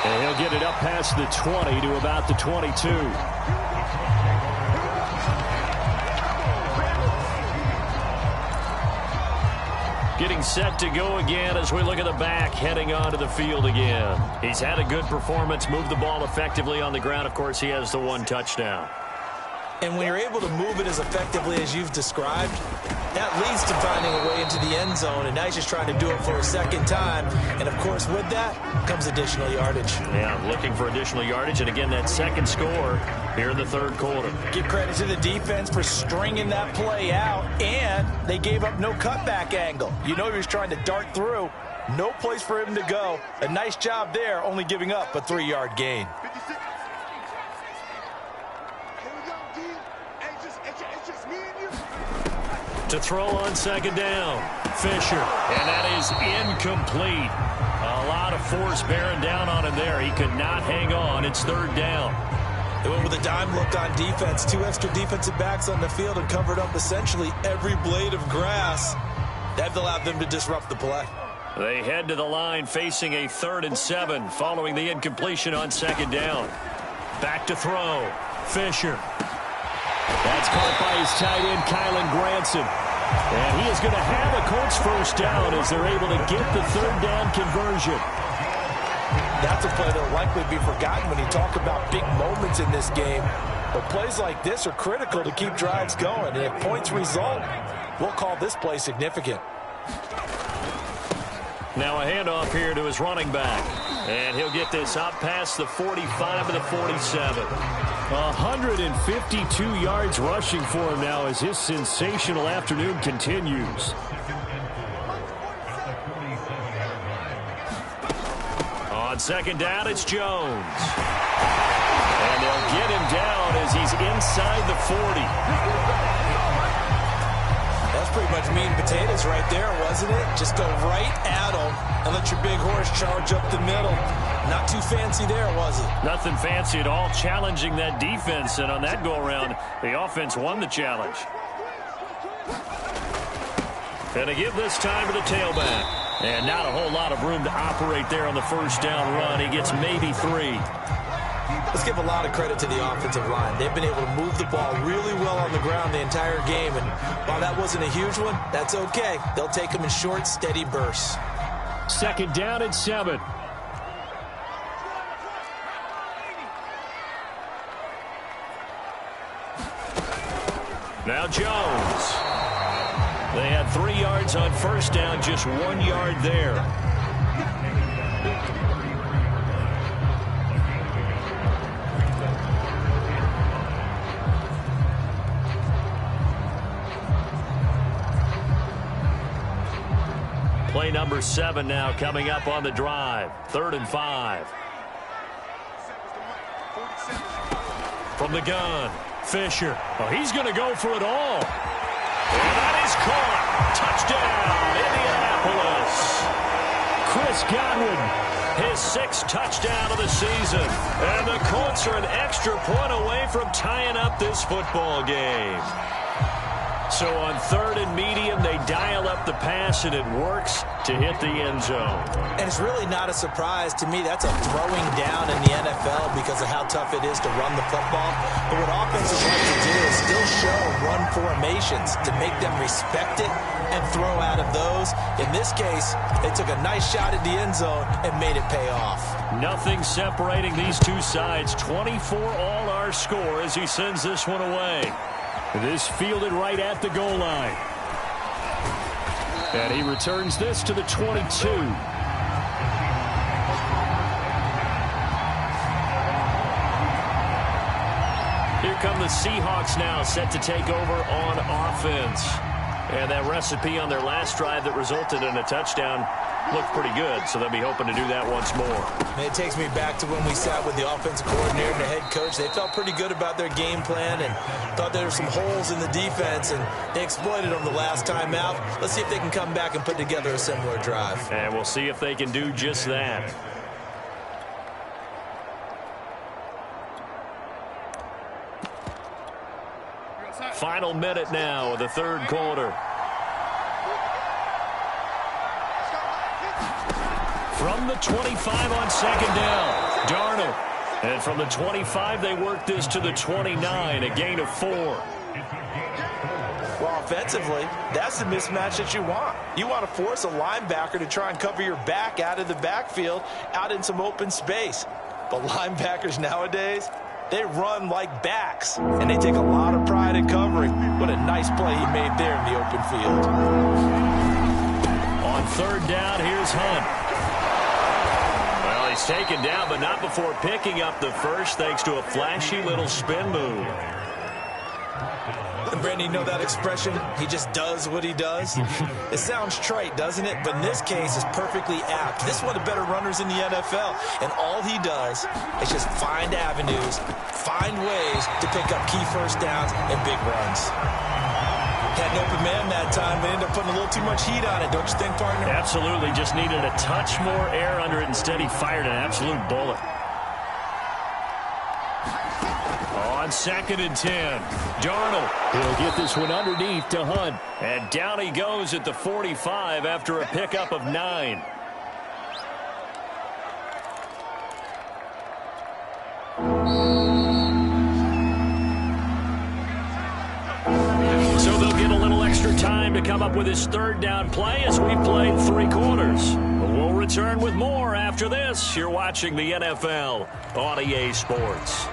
And he'll get it up past the 20 to about the 22. Getting set to go again as we look at the back heading onto the field again. He's had a good performance, moved the ball effectively on the ground. Of course, he has the 1 touchdown. And when you're able to move it as effectively as you've described, that leads to finding a way into the end zone. And now he's just trying to do it for a second time. And, of course, with that comes additional yardage. Yeah, looking for additional yardage. And, again, that second score here in the third quarter. Give credit to the defense for stringing that play out. And they gave up no cutback angle. You know he was trying to dart through. No place for him to go. A nice job there, only giving up a 3-yard gain. To throw on second down, Fisher. And that is incomplete. A lot of force bearing down on him there. He could not hang on. It's third down. They went with a dime look on defense. 2 extra defensive backs on the field and covered up essentially every blade of grass. That allowed them to disrupt the play. They head to the line facing a 3rd and 7 following the incompletion on second down. Back to throw. Fisher. That's caught by his tight end, Kylan Granson. And he is going to have a Colts first down as they're able to get the 3rd down conversion. That's a play that will likely be forgotten when you talk about big moments in this game. But plays like this are critical to keep drives going. And if points result, we'll call this play significant. Now a handoff here to his running back. And he'll get this up past the 45 to the 47. 152 yards rushing for him now as his sensational afternoon continues. On second down, it's Jones. And they'll get him down as he's inside the 40. That's pretty much meat and potatoes right there, wasn't it? Just go right at him and let your big horse charge up the middle. Not too fancy there, was it? Nothing fancy at all, challenging that defense. And on that go-around, the offense won the challenge. And to give this time to the tailback. And not a whole lot of room to operate there on the first down run. He gets maybe 3. Let's give a lot of credit to the offensive line. They've been able to move the ball really well on the ground the entire game. And while that wasn't a huge one, that's okay. They'll take them in short, steady bursts. Second down and 7. Now Jones. They had 3 yards on first down, just 1 yard there. Play number 7 now coming up on the drive. 3rd and 5. From the gun, Fisher. Oh, he's going to go for it all. And that is caught. Touchdown, Indianapolis. Chris Godwin. His 6th touchdown of the season. And the Colts are an extra point away from tying up this football game. So on 3rd and medium, they dial up the pass, and it works to hit the end zone. And it's really not a surprise to me. That's a throwing down in the NFL because of how tough it is to run the football. But what offenses like to do is still show run formations to make them respect it and throw out of those. In this case, they took a nice shot at the end zone and made it pay off. Nothing separating these two sides. 24 all our score as he sends this one away. This fielded right at the goal line. And he returns this to the 22. Here come the Seahawks now, set to take over on offense. And that recipe on their last drive that resulted in a touchdown looked pretty good, so they'll be hoping to do that once more. And it takes me back to when we sat with the offensive coordinator and the head coach. They felt pretty good about their game plan and thought there were some holes in the defense, and they exploited them the last time out. Let's see if they can come back and put together a similar drive. And we'll see if they can do just that. Final minute now of the 3rd quarter. From the 25 on 2nd down, Darnold. And from the 25, they work this to the 29, a gain of 4. Well, offensively, that's the mismatch that you want. You want to force a linebacker to try and cover your back out of the backfield, out in some open space. But linebackers nowadays, they run like backs, and they take a lot of pride in covering. What a nice play he made there in the open field. On 3rd down, here's Hunt. Well, he's taken down, but not before picking up the first, thanks to a flashy little spin move. And Brandon, you know that expression? He just does what he does? It sounds trite, doesn't it? But in this case, it's perfectly apt. This is one of the better runners in the NFL. And all he does is just find avenues, find ways to pick up key first downs and big runs. Had an open man that time, but ended up putting a little too much heat on it, don't you think, partner? Absolutely. Just needed a touch more air under it. Instead, he fired an absolute bullet. On 2nd and 10, Darnold. He'll get this one underneath to Hunt. And down he goes at the 45 after a pickup of 9. So they'll get a little extra time to come up with his 3rd down play as we've played 3 quarters. We'll return with more after this. You're watching the NFL on EA Sports.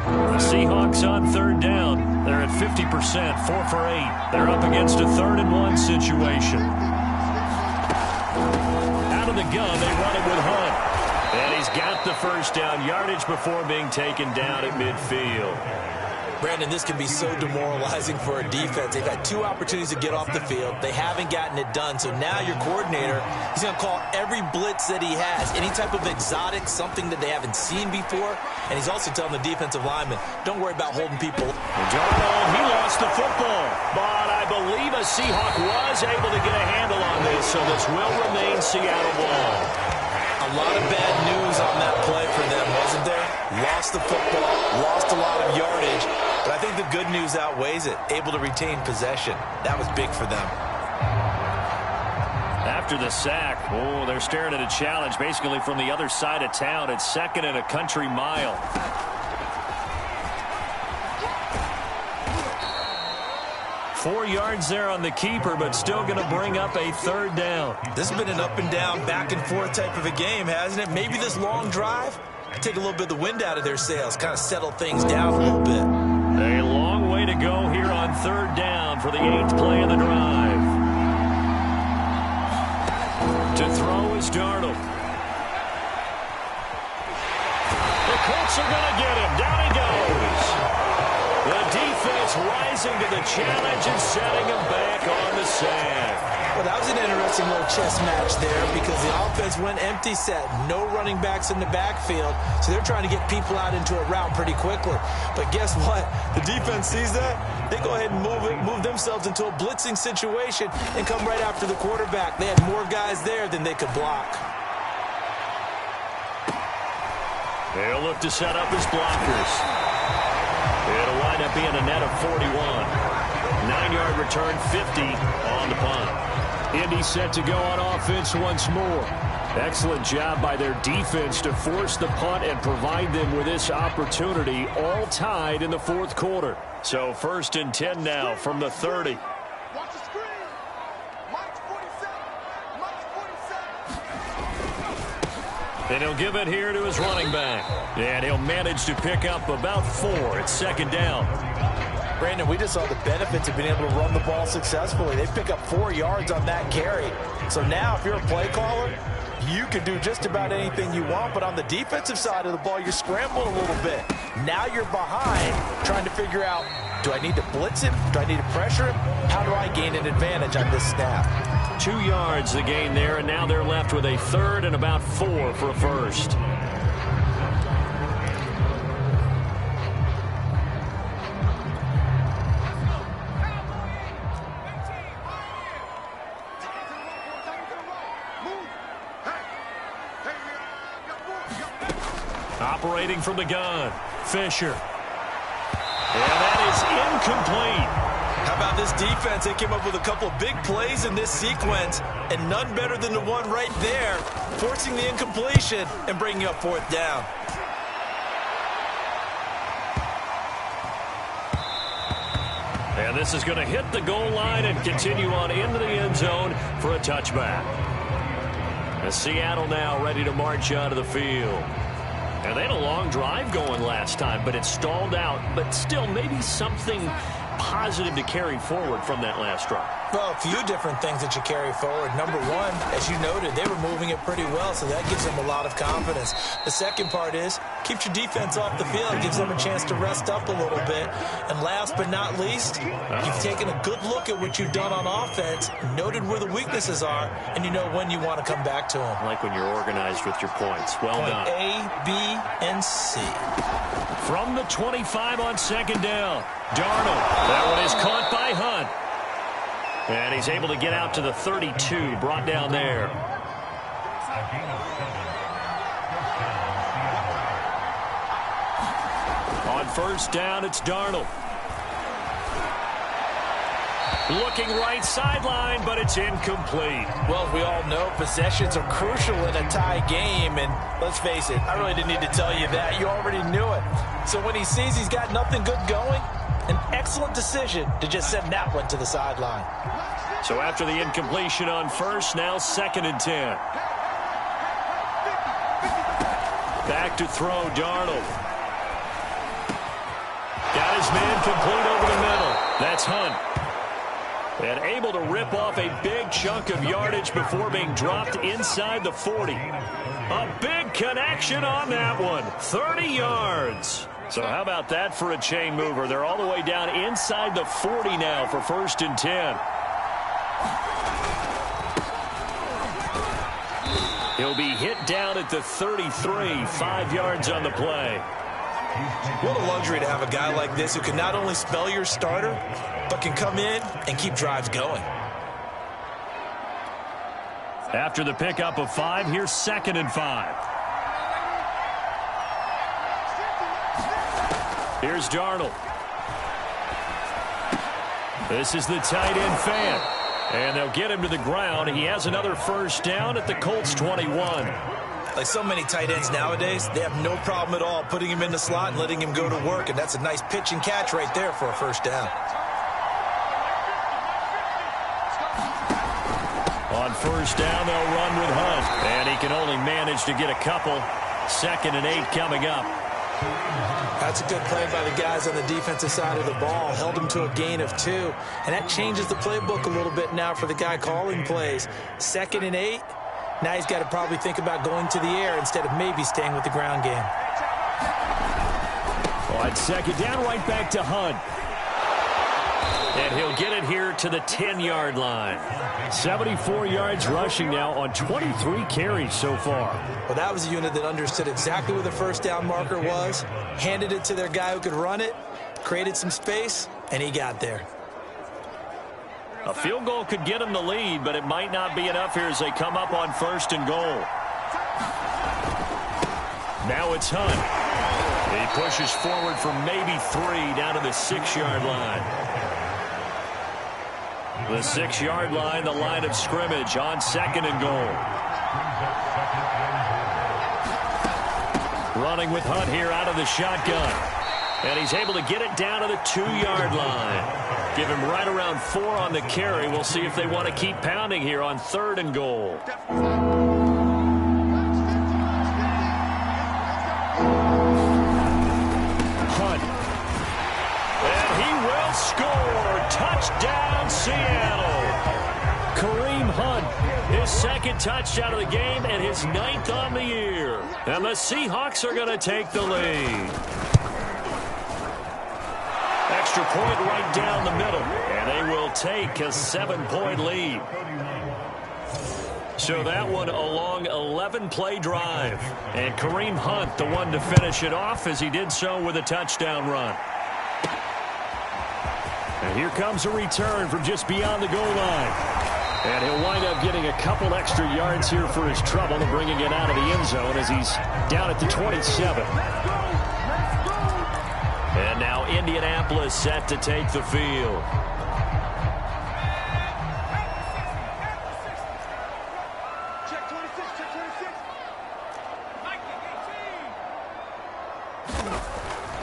The Seahawks on 3rd down. They're at 50%, 4 for 8. They're up against a 3rd and 1 situation. Out of the gun, they run it with Hunt. And he's got the first down yardage before being taken down at midfield. Brandon, this can be so demoralizing for a defense. They've had 2 opportunities to get off the field. They haven't gotten it done. So now your coordinator, he's going to call every blitz that he has, any type of exotic, something that they haven't seen before. And he's also telling the defensive lineman, don't worry about holding people. Darnold, he lost the football. But I believe a Seahawk was able to get a handle on this, so this will remain Seattle ball. A lot of bad news on that play for them, wasn't there? Lost the football, lost a lot of yardage. But I think the good news outweighs it. Able to retain possession. That was big for them. After the sack, oh, they're staring at a challenge basically from the other side of town. It's 2nd and a country mile. Four yards there on the keeper, but still going to bring up a 3rd down. This has been an up and down, back and forth type of a game, hasn't it? Maybe this long drive take a little bit of the wind out of their sails, kind of settle things down a little bit. A long way to go here on 3rd down for the 8th play of the drive. To throw is Darnold. The Colts are going to get him. Down he goes. The defense rising to the challenge and setting him back on the sack. Well, that was an interesting little chess match there because the offense went empty set. No running backs in the backfield, so they're trying to get people out into a route pretty quickly. But guess what? The defense sees that. They go ahead and move themselves into a blitzing situation and come right after the quarterback. They had more guys there than they could block. They'll look to set up his blockers. It'll wind up being a net of 41. 9-yard return, 50 on the punt. Indy set to go on offense once more. Excellent job by their defense to force the punt and provide them with this opportunity, all tied in the fourth quarter. So 1st and 10 now from the 30. And he'll give it here to his running back. And he'll manage to pick up about 4. It's 2nd down. Brandon, we just saw the benefits of being able to run the ball successfully. They pick up 4 yards on that carry. So now if you're a play caller, you can do just about anything you want, but on the defensive side of the ball, you're scrambling a little bit. Now you're behind, trying to figure out, do I need to blitz him? Do I need to pressure him? How do I gain an advantage on this snap? 2 yards the gain there, and now they're left with a 3rd and about 4 for a first. Operating from the gun, Fisher. And that is incomplete. How about this defense? They came up with a couple of big plays in this sequence, and none better than the one right there, forcing the incompletion and bringing up 4th down. And this is going to hit the goal line and continue on into the end zone for a touchback. As Seattle now ready to march onto the field. And they had a long drive going last time, but it stalled out. But still, maybe something positive to carry forward from that last drive. Well, a few different things that you carry forward. Number one, as you noted, they were moving it pretty well, so that gives them a lot of confidence. The second part is, keeps your defense off the field, gives them a chance to rest up a little bit. And last but not least, you've taken a good look at what you've done on offense, noted where the weaknesses are, and you know when you want to come back to them. I like when you're organized with your points. Well done. A, B, and C. From the 25 on 2nd down, Darnold. That one is caught by Hunt. And he's able to get out to the 32, brought down there. On 1st down, it's Darnold. Looking right sideline, but it's incomplete. Well, we all know possessions are crucial in a tie game, and let's face it, I really didn't need to tell you that. You already knew it. So when he sees he's got nothing good going, an excellent decision to just send that one to the sideline. So after the incompletion on 1st, now 2nd and 10. Back to throw, Darnold. Got his man complete over the middle. That's Hunt. And able to rip off a big chunk of yardage before being dropped inside the 40. A big connection on that one. 30 yards. So how about that for a chain mover? They're all the way down inside the 40 now for 1st and 10. He'll be hit down at the 33, 5 yards on the play. What a luxury to have a guy like this who can not only spell your starter, but can come in and keep drives going. After the pickup of 5, here's 2nd and 5. Here's Darnold. This is the tight end fan. And they'll get him to the ground. He has another 1st down at the Colts 21. Like so many tight ends nowadays, they have no problem at all putting him in the slot and letting him go to work. And that's a nice pitch and catch right there for a 1st down. On 1st down, they'll run with Hunt. And he can only manage to get a couple. 2nd and 8 coming up. That's a good play by the guys on the defensive side of the ball. Held him to a gain of 2. And that changes the playbook a little bit now for the guy calling plays. 2nd and 8. Now he's got to probably think about going to the air instead of maybe staying with the ground game. On 2nd down, right back to Hunt. And he'll get it here to the 10-yard line. 74 yards rushing now on 23 carries so far. Well, that was a unit that understood exactly where the 1st down marker was, handed it to their guy who could run it, created some space, and he got there. A field goal could get them the lead, but it might not be enough here as they come up on 1st and goal. Now it's Hunt. He pushes forward for maybe 3 down to the 6-yard line. The 6-yard line, the line of scrimmage on 2nd and goal. Running with Hunt here out of the shotgun. And he's able to get it down to the 2-yard line. Give him right around 4 on the carry. We'll see if they want to keep pounding here on 3rd and goal. Hunt. And he will score. Touchdown, Seattle. Kareem Hunt, his 2nd touchdown of the game and his 9th on the year. And the Seahawks are going to take the lead. Extra point right down the middle, and they will take a 7-point lead. So that one a long 11-play drive. And Kareem Hunt, the one to finish it off as he did so with a touchdown run. And here comes a return from just beyond the goal line. And he'll wind up getting a couple extra yards here for his trouble and bringing it out of the end zone as he's down at the 27. And now Indianapolis set to take the field. Check 26, check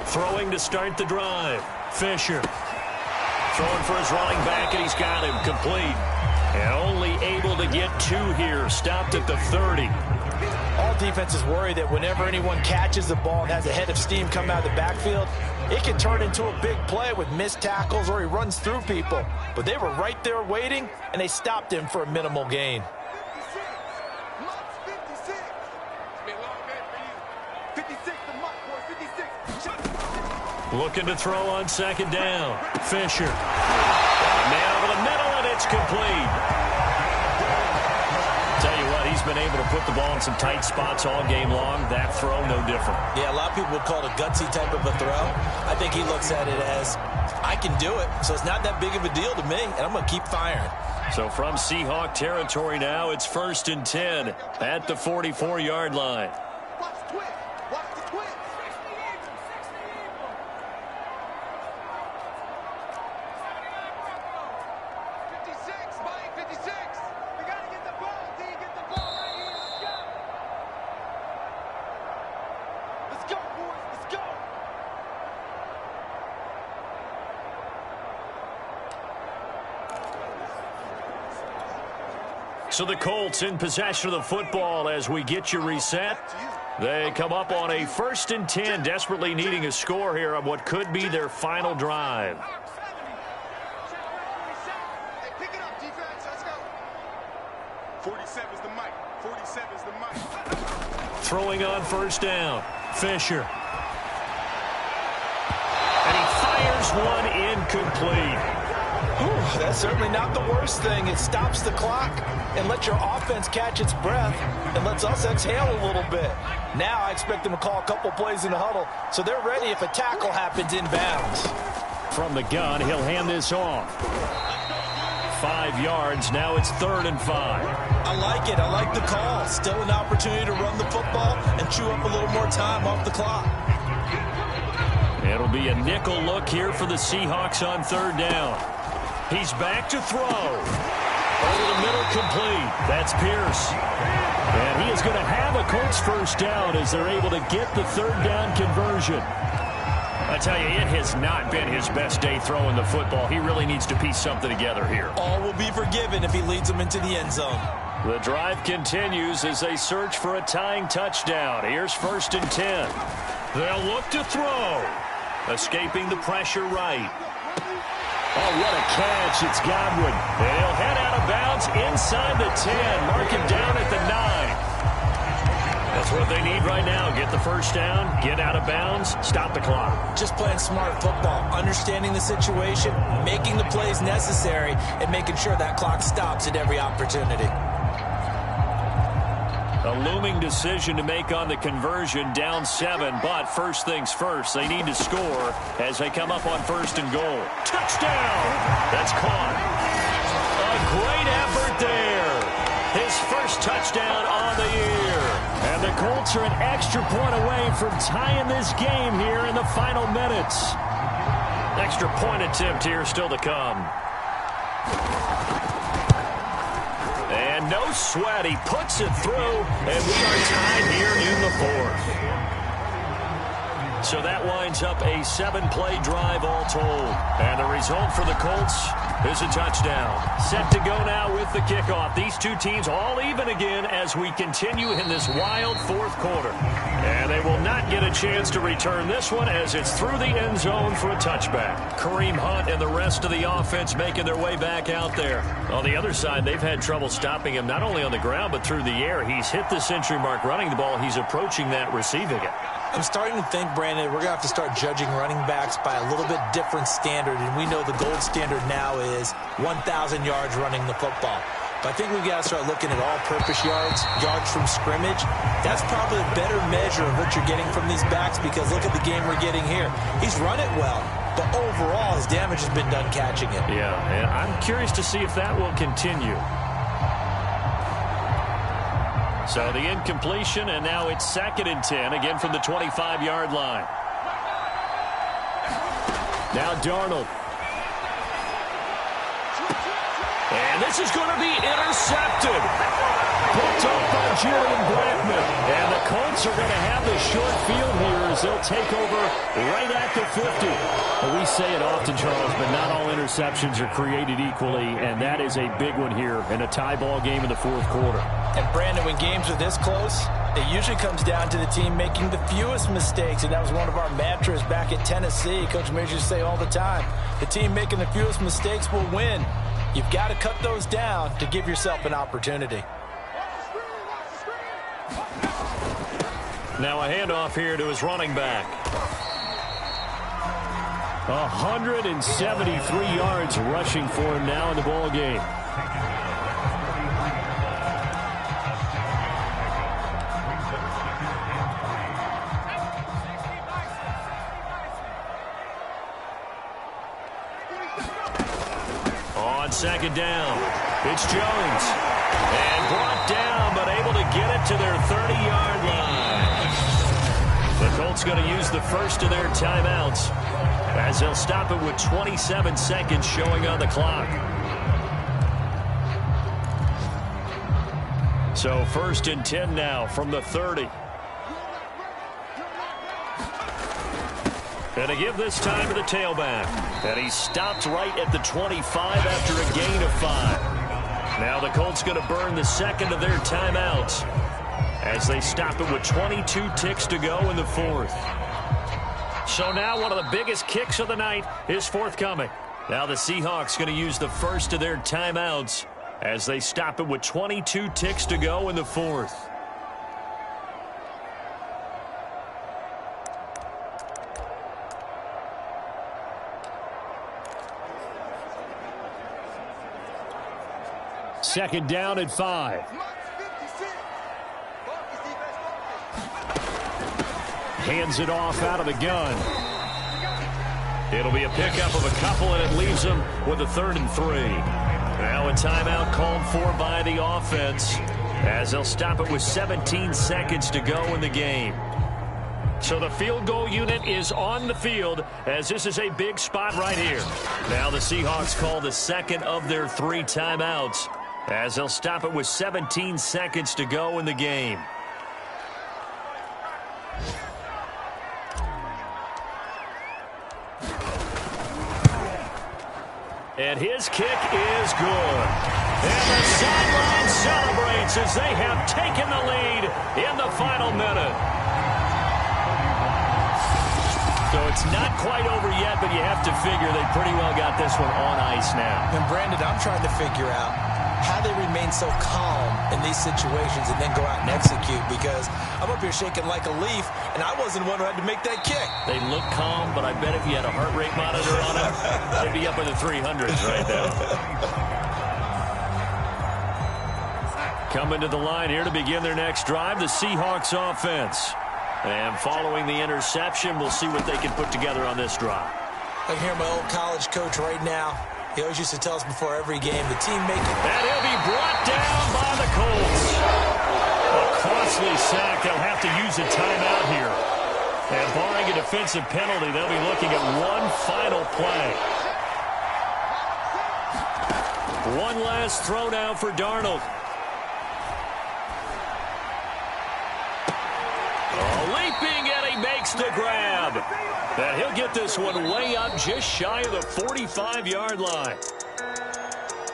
26. Throwing to start the drive. Fisher. Throwing for his running back, and he's got him complete. And only able to get 2 here. Stopped at the 30. All defenses worry that whenever anyone catches the ball and has a head of steam come out of the backfield, it can turn into a big play with missed tackles or he runs through people. But they were right there waiting, and they stopped him for a minimal gain. 56. It's been a long day for you. 56, the muck, boy, 56. Looking to throw on 2nd down. Fisher. Man over the middle, and it's complete. Tell you what, he's been able to put the ball in some tight spots all game long. That throw, no different. Yeah, a lot of people would call it a gutsy type of a throw. I think he looks at it as, I can do it, so it's not that big of a deal to me, and I'm going to keep firing. So from Seahawk territory now, it's 1st and 10 at the 44-yard line. Watch the twist. Watch the twist. 56, Mike, 56. We got to get the ball, D. Get the ball right here. Let's go. Let's go, boys. Let's go. So the Colts in possession of the football as we get you reset. They come up on a 1st and 10, desperately needing a score here on what could be their final drive. Hey, pick it up, defense. Let's go. 47 is the mic. 47 is the mic. Throwing on 1st down. Fisher. And he fires one incomplete. Ooh, that's certainly not the worst thing. It stops the clock and lets your offense catch its breath and lets us exhale a little bit. Now I expect them to call a couple plays in the huddle, so they're ready if a tackle happens inbounds. From the gun, he'll hand this off. 5 yards. Now it's 3rd and 5. I like it. I like the call. Still an opportunity to run the football and chew up a little more time off the clock. It'll be a nickel look here for the Seahawks on 3rd down. He's back to throw. Over the middle, complete. That's Pierce. And he is going to have a Colts 1st down as they're able to get the 3rd down conversion. I tell you, it has not been his best day throwing the football. He really needs to piece something together here. All will be forgiven if he leads them into the end zone. The drive continues as they search for a tying touchdown. Here's 1st and 10. They'll look to throw. Escaping the pressure right. Oh, what a catch. It's Godwin. And he'll head out of bounds inside the 10. Mark him down at the 9. That's what they need right now. Get the 1st down, get out of bounds, stop the clock. Just playing smart football, understanding the situation, making the plays necessary, and making sure that clock stops at every opportunity. A looming decision to make on the conversion, down 7, but first things first, they need to score as they come up on 1st and goal. Touchdown! That's caught. A great effort there. His first touchdown on the year. And And the Colts are an extra point away from tying this game here in the final minutes. Extra point attempt here still to come. And no sweat. He puts it through, and we are tied here in the fourth. So that winds up a 7-play drive all told. And the result for the Colts is a touchdown. Set to go now with the kickoff. These two teams all even again as we continue in this wild fourth quarter. And they will not get a chance to return this one as it's through the end zone for a touchback. Kareem Hunt and the rest of the offense making their way back out there. On the other side, they've had trouble stopping him not only on the ground but through the air. He's hit the century mark running the ball. He's approaching that receiving it. I'm starting to think, Brandon, we're going to have to start judging running backs by a little bit different standard, and we know the gold standard now is 1,000 yards running the football. But I think we've got to start looking at all-purpose yards, yards from scrimmage. That's probably a better measure of what you're getting from these backs because look at the game we're getting here. He's run it well, but overall his damage has been done catching it. Yeah, and I'm curious to see if that will continue. So the incompletion, and now it's 2nd and 10, again from the 25-yard line. Now Darnold. And this is going to be intercepted. Picked up by Julian Blackman. And the Colts are going to have the short field here as they'll take over right at the 50. Well, we say it often, Charles, but not all interceptions are created equally, and that is a big one here in a tie ball game in the fourth quarter. And, Brandon, when games are this close, it usually comes down to the team making the fewest mistakes, and that was one of our mantras back at Tennessee. Coach Major used to say all the time, the team making the fewest mistakes will win. You've got to cut those down to give yourself an opportunity. Now a handoff here to his running back. 173 yards rushing for him now in the ball game. On 2nd down, it's Jones. And brought down, but able to get it to their 30-yard line. The Colts going to use the first of their timeouts as they'll stop it with 27 seconds showing on the clock. So 1st and 10 now from the 30. And to give this time to the tailback. And he stopped right at the 25 after a gain of 5. Now the Colts going to burn the second of their timeouts as they stop it with 22 ticks to go in the fourth. So now one of the biggest kicks of the night is forthcoming. Now the Seahawks going to use the first of their timeouts as they stop it with 22 ticks to go in the fourth. Second down at 5. Hands it off out of the gun. It'll be a pickup of a couple, and it leaves them with a 3rd and 3. Now a timeout called for by the offense as they'll stop it with 17 seconds to go in the game. So the field goal unit is on the field as this is a big spot right here. Now the Seahawks call the second of their 3 timeouts as they'll stop it with 17 seconds to go in the game. And his kick is good. And the sideline celebrates as they have taken the lead in the final minute. So it's not quite over yet, but you have to figure they pretty well got this one on ice now. And, Brandon, I'm trying to figure out how they remain so calm in these situations and then go out and execute, because I'm up here shaking like a leaf, and I wasn't the one who had to make that kick. They look calm, but I bet if you had a heart rate monitor on them, they'd be up in the 300s right now. Coming to the line here to begin their next drive, the Seahawks offense. And following the interception, we'll see what they can put together on this drive. I hear my old college coach right now. He always used to tell us before every game, the team making... And he'll be brought down by the Colts. Across costly sack. They'll have to use a timeout here. And barring a defensive penalty, they'll be looking at one final play. One last throw now for Darnold. Leaping, and he makes the grab. And he'll get this one way up just shy of the 45-yard line.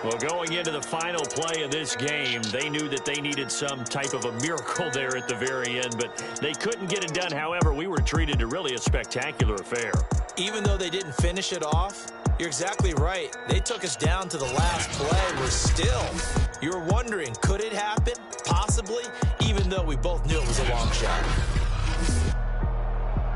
Well, going into the final play of this game, they knew that they needed some type of a miracle there at the very end, but they couldn't get it done. However, we were treated to really a spectacular affair. Even though they didn't finish it off, you're exactly right. They took us down to the last play. We're still, you're wondering, could it happen? Possibly, even though we both knew it was a long shot.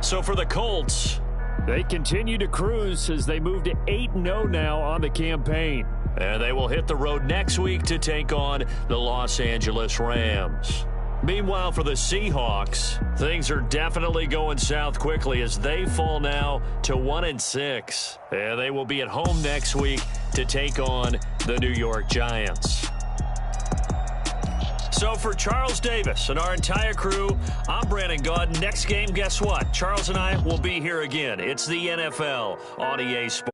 So for the Colts, they continue to cruise as they move to 8-0 now on the campaign. And they will hit the road next week to take on the Los Angeles Rams. Meanwhile, for the Seahawks, things are definitely going south quickly as they fall now to 1-6. And they will be at home next week to take on the New York Giants. So for Charles Davis and our entire crew, I'm Brandon Gaudin. Next game, guess what? Charles and I will be here again. It's the NFL on EA Sports.